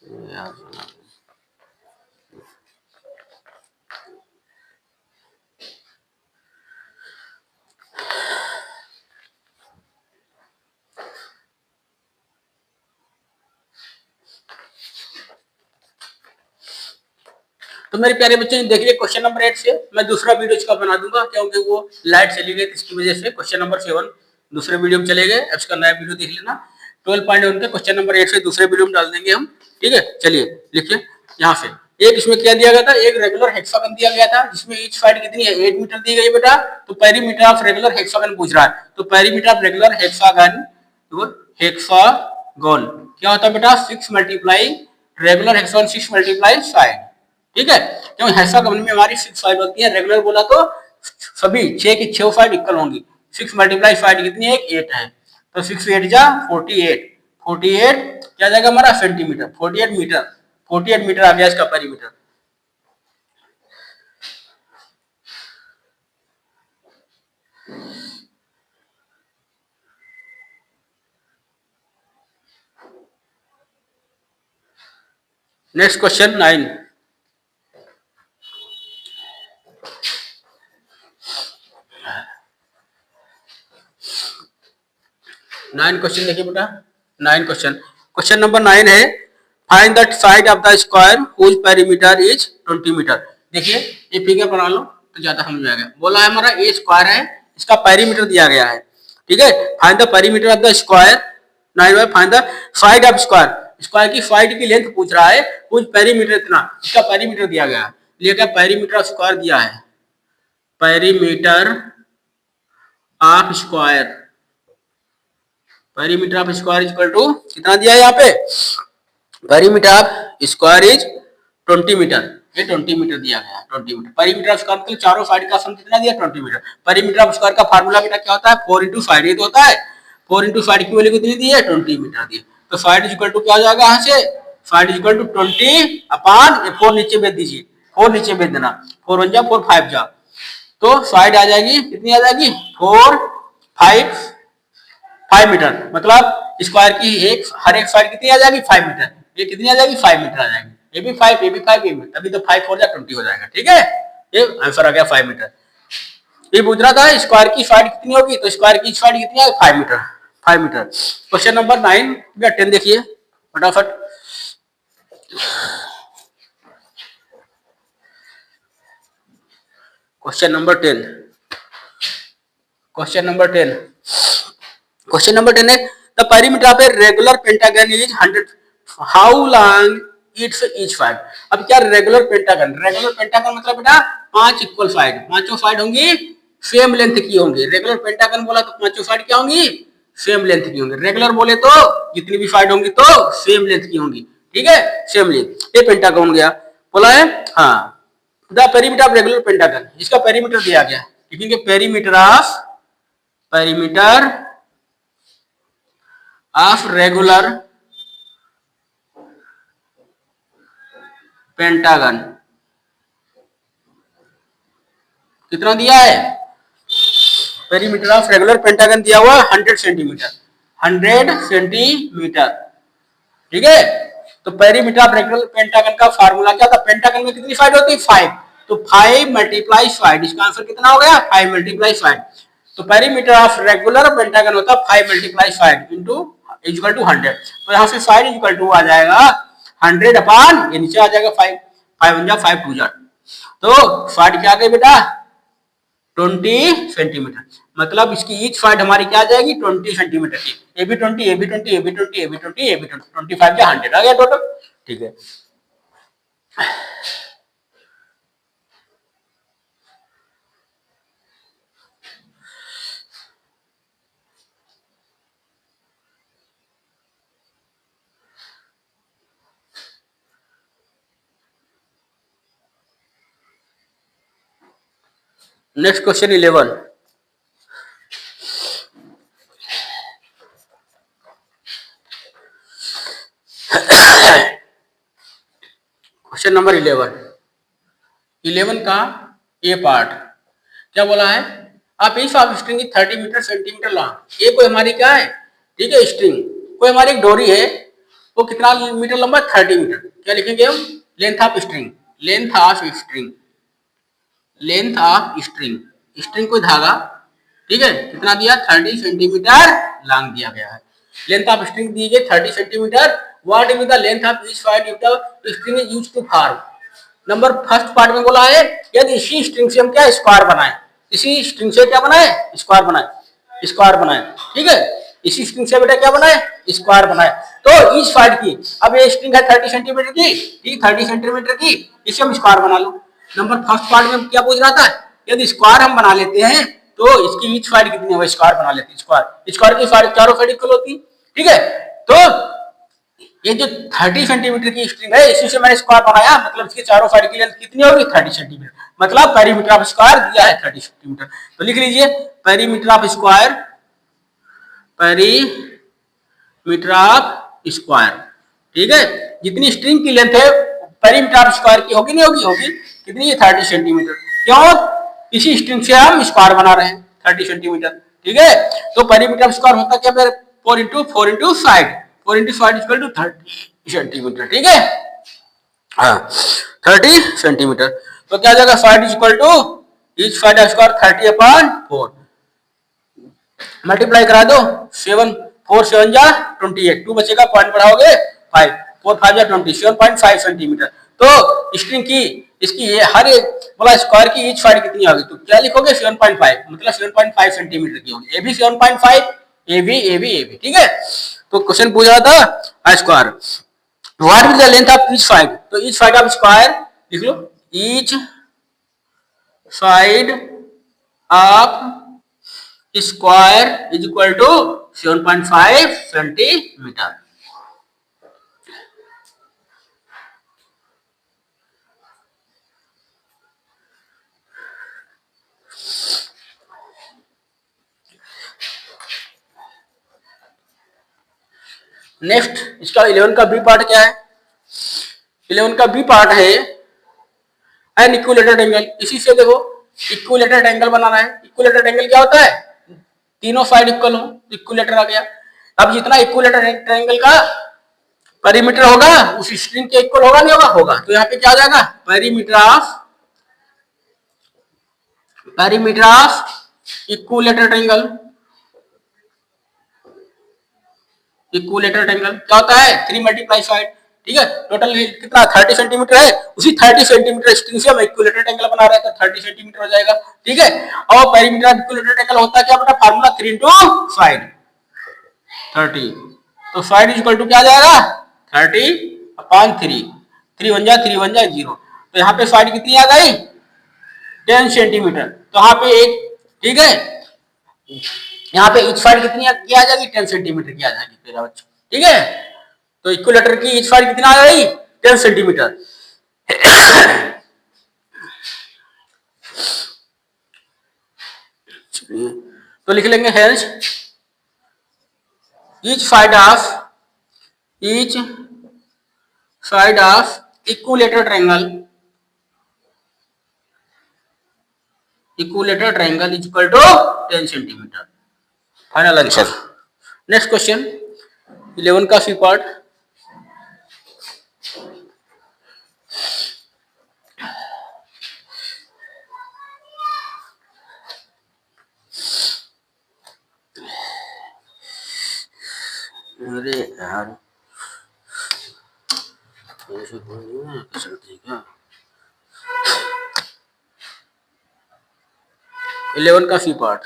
तो मेरे प्यारे बच्चे देखिए क्वेश्चन नंबर 8 से मैं दूसरा वीडियो इसका बना दूंगा, क्योंकि वो लाइट चली गई इसकी वजह से क्वेश्चन नंबर 7 दूसरे वीडियो में चले गए। अब इसका नया वीडियो देख लेना। 12.1 के क्वेश्चन नंबर 8 से दूसरे वीडियो में डाल देंगे हम। ठीक है, चलिए लिखिए यहाँ से। एक इसमें क्या दिया गया था, एक रेगुलर हेक्सागन दिया गया था जिसमें ईच साइड कितनी है 8 मीटर दी गई बेटा। तो पेरीमीटर ऑफ रेगुलर हेक्सागन पूछ रहा है, तो perimeter of regular hexagon hexagon क्या होता है बेटा 6 multiply regular hexagon 6 multiply side. ठीक है, क्योंकि हेक्सागोन में हमारी 6 साइड होती है, रेगुलर बोला तो सभी 6 की 6 साइड इक्वल होंगी। 6 मल्टीप्लाई साइड कितनी है 8 है, तो 6 8 जा 48 48 क्या जाएगा हमारा सेंटीमीटर 48 मीटर 48 मीटर आ गया इसका पेरीमीटर। Next question 9। 9 क्वेश्चन देखिए बेटा। 9 क्वेश्चन नंबर 9 है, find the side of the square whose perimeter is 20 metre. देखिए ये फिगर बना लो तो ज्यादा समझ में आएगा। बोला है हमारा ए स्क्वायर है, इसका पेरीमीटर दिया गया है। ठीक है, find the perimeter of the square. 9 में find the side of square, square की साइड की लेंथ पूछ रहा है, हुज पेरीमीटर इतना, इसका पेरीमीटर दिया गया है। लिया पेरीमीटर ऑफ स्क्वायर दिया है, perimeter of square, perimeter of square is equal to कितना दिया है यहाँ पे, perimeter of square is 20 metre. ये 20 मीटर दिया गया है, 20 मीटर। पेरीमीटर ऑफ स्क्वायर मतलब चारों साइड का सम कितना दिया 20 मीटर। पेरीमीटर ऑफ स्क्वायर का फार्मूला बेटा क्या होता है 4 इंटू साइड, ये तो होता है 4 इंटू साइड की वैल्यू कितनी दी है 20 मीटर दी। तो साइड इज इक्वल टू क्या हो जाएगा यहाँ से, side is equal to 20 upon 4 नीचे भेज दीजिए, 4 नीचे भेज देना, 4 1 जा 4 5 जा, तो साइड आ जाएगी कितनी आ जाएगी 4 5 मीटर। मतलब स्क्वायर की एक हर एक साइड कितनी आ जाएगी 5 मीटर। ये कितनी आ जाएगी 5 मीटर आ जाएगी, ये भी 5 ये भी 5 ये भी, तभी तो 5 4 जा 20 हो जाएगा। ठीक है, ये आंसर आ गया 5 मीटर। ये पूछ रहा था स्क्वायर की साइड कितनी होगी, तो स्क्वायर की साइड कितनी है 5 मीटर 5 मीटर। क्वेश्चन नंबर 9 या 10 देखिए फटाफट। Question number 10, question number 10, question number 10 है the perimeter of a regular pentagon is 100, how long it's each side. अब क्या रेगुलर पेंटागन, रेगुलर पेंटागन मतलब बेटा 5 इक्वल साइड, पांचों साइड होंगी सेम लेंथ की होंगी। रेगुलर पेंटागन बोला तो पांचों साइड क्या होंगी सेम लेंथ की होंगी। रेगुलर बोले तो जितनी भी साइड होंगी तो सेम लेंथ की होंगी। ठीक है, सेम लेंथ। ये पेंटागन गया, बोला है हाँ the perimeter of regular pentagon, इसका पेरीमीटर दिया गया, लिखेंगे पेरीमीटर ऑफ रेगुलर पेंटागन कितना दिया है, पेरीमीटर ऑफ रेगुलर पेंटागन दिया हुआ 100 सेंटीमीटर 100 सेंटीमीटर। ठीक है, तो पेरीमीटर ऑफ रेगुलर पेंटागन का फार्मूला क्या था, पेंटागन में कितनी साइड होती है 5, तो 5 मल्टीप्लाई साइड, इसका आंसर कितना हो गया 5 मल्टीप्लाई साइड। तो पेरीमीटर ऑफ रेगुलर पेंटागन होता है 5 multiply side into equal to 100। तो यहाँ से साइड इक्वल टू आ जाएगा 100 अपॉन ये नीचे आ जाएगा 5 5 1 जा 5 2 जा, तो साइड क्या आ गई बेटा 20 सेंटीमीटर। मतलब इसकी ईच साइड हमारी क्या आ जाएगी 20 सेंटीमीटर की, ये भी 20 ये भी 20 ये भी 20 ये भी 20 ये भी 20 25 या 100 आ गया टोटल। ठीक है, नेक्स्ट क्वेश्चन 11। क्वेश्चन नंबर 11 का ए पार्ट क्या बोला है, आप इस of string 30 metre centimetre long, ये कोई हमारी क्या है ठीक है स्ट्रिंग, कोई हमारी एक डोरी है वो कितना मीटर लंबा, 30 मीटर। क्या लिखेंगे हम, length of string, length of string, length of string, string कोई धागा, ठीक है, कितना दिया, 30 सेंटीमीटर लॉन्ग दिया गया है। लेंथ ऑफ स्ट्रिंग दी गई 30 centimetre. What is the length of each fibre if the string is used to form. Number first part में बोला है यदि इसी स्ट्रिंग से हम क्या स्क्वायर बनाए, इसी स्ट्रिंग से क्या बनाए, स्क्वायर बनाए, स्क्वायर बनाए, ठीक है, इसी स्ट्रिंग से बेटा क्या बनाए, स्क्वायर बनाए। तो इस फाइल की, अब ये स्ट्रिंग है 30 सेंटीमीटर की, ठीक, 30 सेंटीमीटर की, इसे हम स्क्वायर बना लो। नंबर फर्स्ट पार्ट में क्या पूछ रहा था, यदि स्क्वायर हम बना लेते हैं तो इसकी ईच फाइल कितनी है, स्क्वायर बना लेते हैं, स्क्वायर, स्क्वायर की फाइल चारों फाइल इक्वल होती, ठीक है। तो ये जो 30 सेंटीमीटर की स्ट्रिंग है इसी से मैंने स्क्वायर बनाया, मतलब इसके चारों साइड की लेंथ कितनी होगी, 30 सेंटीमीटर, मतलब पेरीमीटर ऑफ स्क्वायर दिया है 30 सेंटीमीटर। तो लिख लीजिए perimeter of square, perimeter of square, ठीक है। जितनी स्ट्रिंग की लेंथ है पेरीमीटर ऑफ स्क्वायर की होगी, नहीं होगी, होगी कितनी, 30 सेंटीमीटर। क्यों, इसी स्ट्रिंग से हम स्क्वायर बना रहे हैं 30 सेंटीमीटर, ठीक है। तो पेरीमीटर ऑफ स्क्वायर होता क्या, 4 into side, 4 into side equal to 30 centimetre, ठीक है, हाँ 30 सेंटीमीटर। तो क्या जाएगा, side is equal to each side square 30/4, multiply करा दो, 7 4 7 जा 28, 2 बचेगा, पॉइंट बढ़ाओगे 5, 4 5 जा 20, 7.5 सेंटीमीटर। तो स्ट्रिंग की इसकी ये हर एक बोला स्क्वायर की ईच साइड कितनी होगी, तो क्या लिखोगे 7.5, मतलब 7.5 सेंटीमीटर की होगी, ए भी 7.5, ए भी, ठीक है। तो क्वेश्चन पूछा था square, what is the length of each side, तो ईच साइड ऑफ स्क्वायर लिख लो, each side of square is equal to 7.5 centimetre. Next इसका 11 का बी पार्ट क्या है, 11 का बी पार्ट है एन इक्विलेटरल एंगल। इसी से देखो इक्विलेटरल एंगल बनाना है। इक्विलेटरल एंगल क्या होता है, तीनों साइड इक्वल हो, इक्विलेटर आ गया। अब जितना इक्विलेटरल ट्रायंगल का पेरीमीटर होगा उस स्ट्रिंग के इक्वल होगा, नहीं होगा, होगा। तो यहाँ पे क्या आ जाएगा, perimeter of equilateral triangle, equilateral triangle क्या होता है, 3 मल्टीप्लाई साइड, ठीक है। टोटल कितना 30 सेंटीमीटर है, उसी 30 सेंटीमीटर स्ट्रिंग से हम इक्विलेटरल ट्रायंगल बना रहे हैं, तो 30 सेंटीमीटर हो जाएगा, ठीक है। और पेरीमीटर ऑफ इक्विलेटरल ट्रायंगल होता है क्या बेटा, फार्मूला 3 इंटू साइड 30, तो साइड इज इक्वल टू क्या आ जाएगा 30/3, 3 1 जा 3 1 जा 0। तो यहाँ पे साइड कितनी आ गई 10 सेंटीमीटर, तो यहाँ पे एक, ठीक है, यहाँ पे ईच साइड कितनी आ जाएगी 10 सेंटीमीटर की आ जाएगी मेरा बच्चा, ठीक है। तो इक्विलेटर की ईच साइड कितना आ गई 10 सेंटीमीटर। तो लिख लेंगे hence each side of equilateral triangle is equal to 10 centimetre. Final answer. Next question 11 का सी पार्ट, अरे यार ऐसे क्या, 11 का सी पार्ट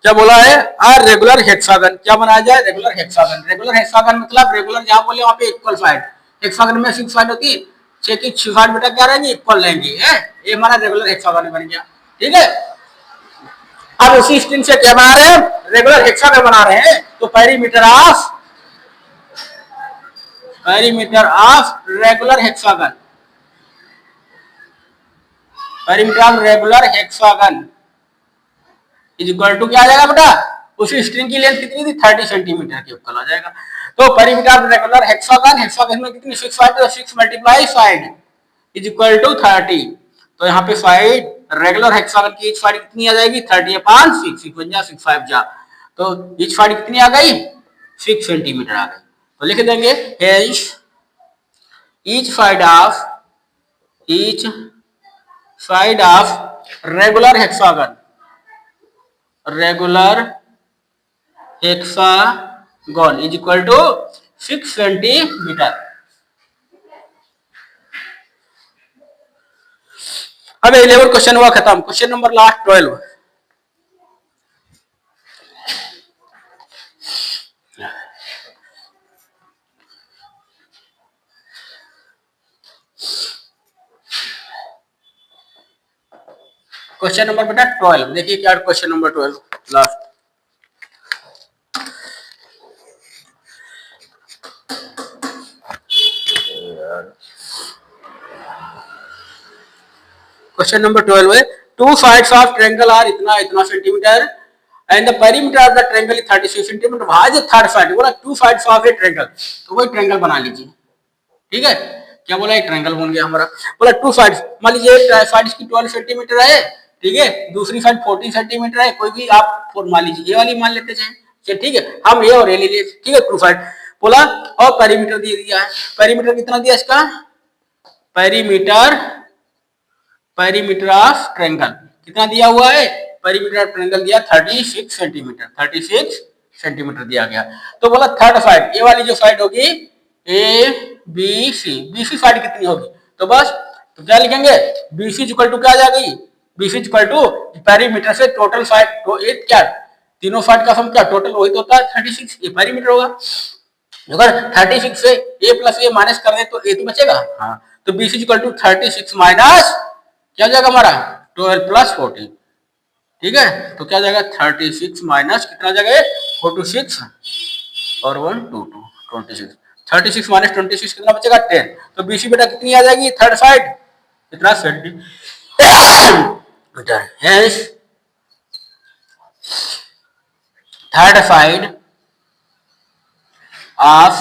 क्या बोला है, आर रेगुलर हेक्सागन, क्या बनाया जाए, रेगुलर हेक्सागन। रेगुलर हेक्सागन मतलब रेगुलर जहां बोले वहां पे इक्वल साइड, हेक्सागन में 6 साइड होती, 6 की 6 साइड बेटा क्या रहेंगी, इक्वल रहेंगी, है ये हमारा रेगुलर हेक्सागन बन गया, ठीक है। अब उसी स्ट्रिंग से क्या बना रहे हैं, रेगुलर हेक्सागन बना रहे हैं, तो perimeter of regular hexagon, perimeter of regular hexagon is equal to क्या आ जाएगा बेटा, उसी स्ट्रिंग की लेंथ कितनी थी 30 सेंटीमीटर के इक्वल आ जाएगा। तो perimeter of regular hexagon, hexagon में कितनी 6 साइड, तो 6 multiply side is equal to 30। तो यहाँ पे साइड रेगुलर हेक्सागन की ईच साइड कितनी आ जाएगी 30/6, 6 1 जा 6 5 जा, तो ईच साइड कितनी आ गई 6 सेंटीमीटर आ गई। तो लिख देंगे hence each side of regular hexagon is equal to 6 centimetre. अब 11 क्वेश्चन हुआ खत्म। Question number last 12। Question number बेटा 12 देखिए क्या question number 12 last. Question number 12 है two sides of triangle are इतना इतना centimetre and the perimeter of the triangle is 36 centimetre. What is the third side? बोला two sides of a triangle, तो वही triangle बना लीजिए। ठीक है, क्या बोला? एक ट्रायंगल बन गया हमारा। बोला टू साइड्स, मान लीजिए एक साइड इसकी 12 सेंटीमीटर है, ठीक है, दूसरी साइड 14 सेंटीमीटर है, कोई भी आप मान लीजिए, ये वाली मान लेते हैं, ठीक है, हम ये और ये ले लिए, ठीक है, टू साइड। बोला और पेरीमीटर दे दिया है, पेरीमीटर कितना दिया इसका? पेरीमीटर ऑफ ट्रायंगल कितना दिया हुआ है? पेरीमीटर ऑफ ट्रायंगल दिया 36 सेंटीमीटर, 36 सेंटीमीटर दिया गया। तो बोला थर्ड साइड, ये वाली जो साइड होगी A B C, BC side कितनी होगी? तो बस तो क्या लिखेंगे? बीसी इक्वल टू क्या आ जाएगी? बीसी इक्वल टू पेरीमीटर से टोटल साइड, तो एक क्या तीनों साइड का सम क्या टोटल वही तो होता है 36, ये पेरीमीटर होगा। अगर 36 से a प्लस ए माइनस कर दे तो a तो बचेगा। हाँ, तो बीसी इक्वल टू 36 माइनस क्या जाएगा हमारा 12 प्लस 14, ठीक है, तो क्या जाएगा 36 माइनस कितना जाएगा 46 और 1 2 2 26, 36 माइनस 26 कितना बचेगा 10। तो बीसी बेटा कितनी आ जाएगी थर्ड साइड? कितना centimetre. Hence third side of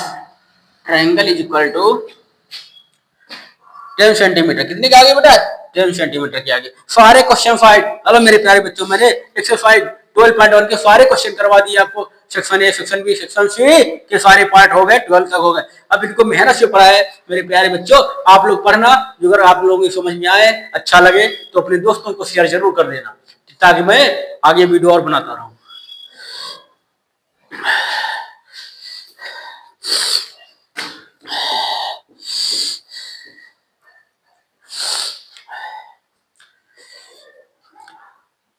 triangle is equal to 10 centimetre. कितने के आगे बेटा? 10 सेंटीमीटर के आगे। सारे क्वेश्चन फाइट, हेलो मेरे प्यारे बच्चों, मैंने एक्सरसाइज 12.1 के सारे क्वेश्चन करवा दिए आपको। Section A, section B, section C के सारे पार्ट हो गए, 12 तक हो गए। अब इनको मेहनत से पढ़ा है मेरे प्यारे बच्चों, आप लोग पढ़ना। अगर आप लोगों को समझ में आए, अच्छा लगे तो अपने दोस्तों को शेयर जरूर कर देना, ताकि मैं आगे वीडियो और बनाता रहूं।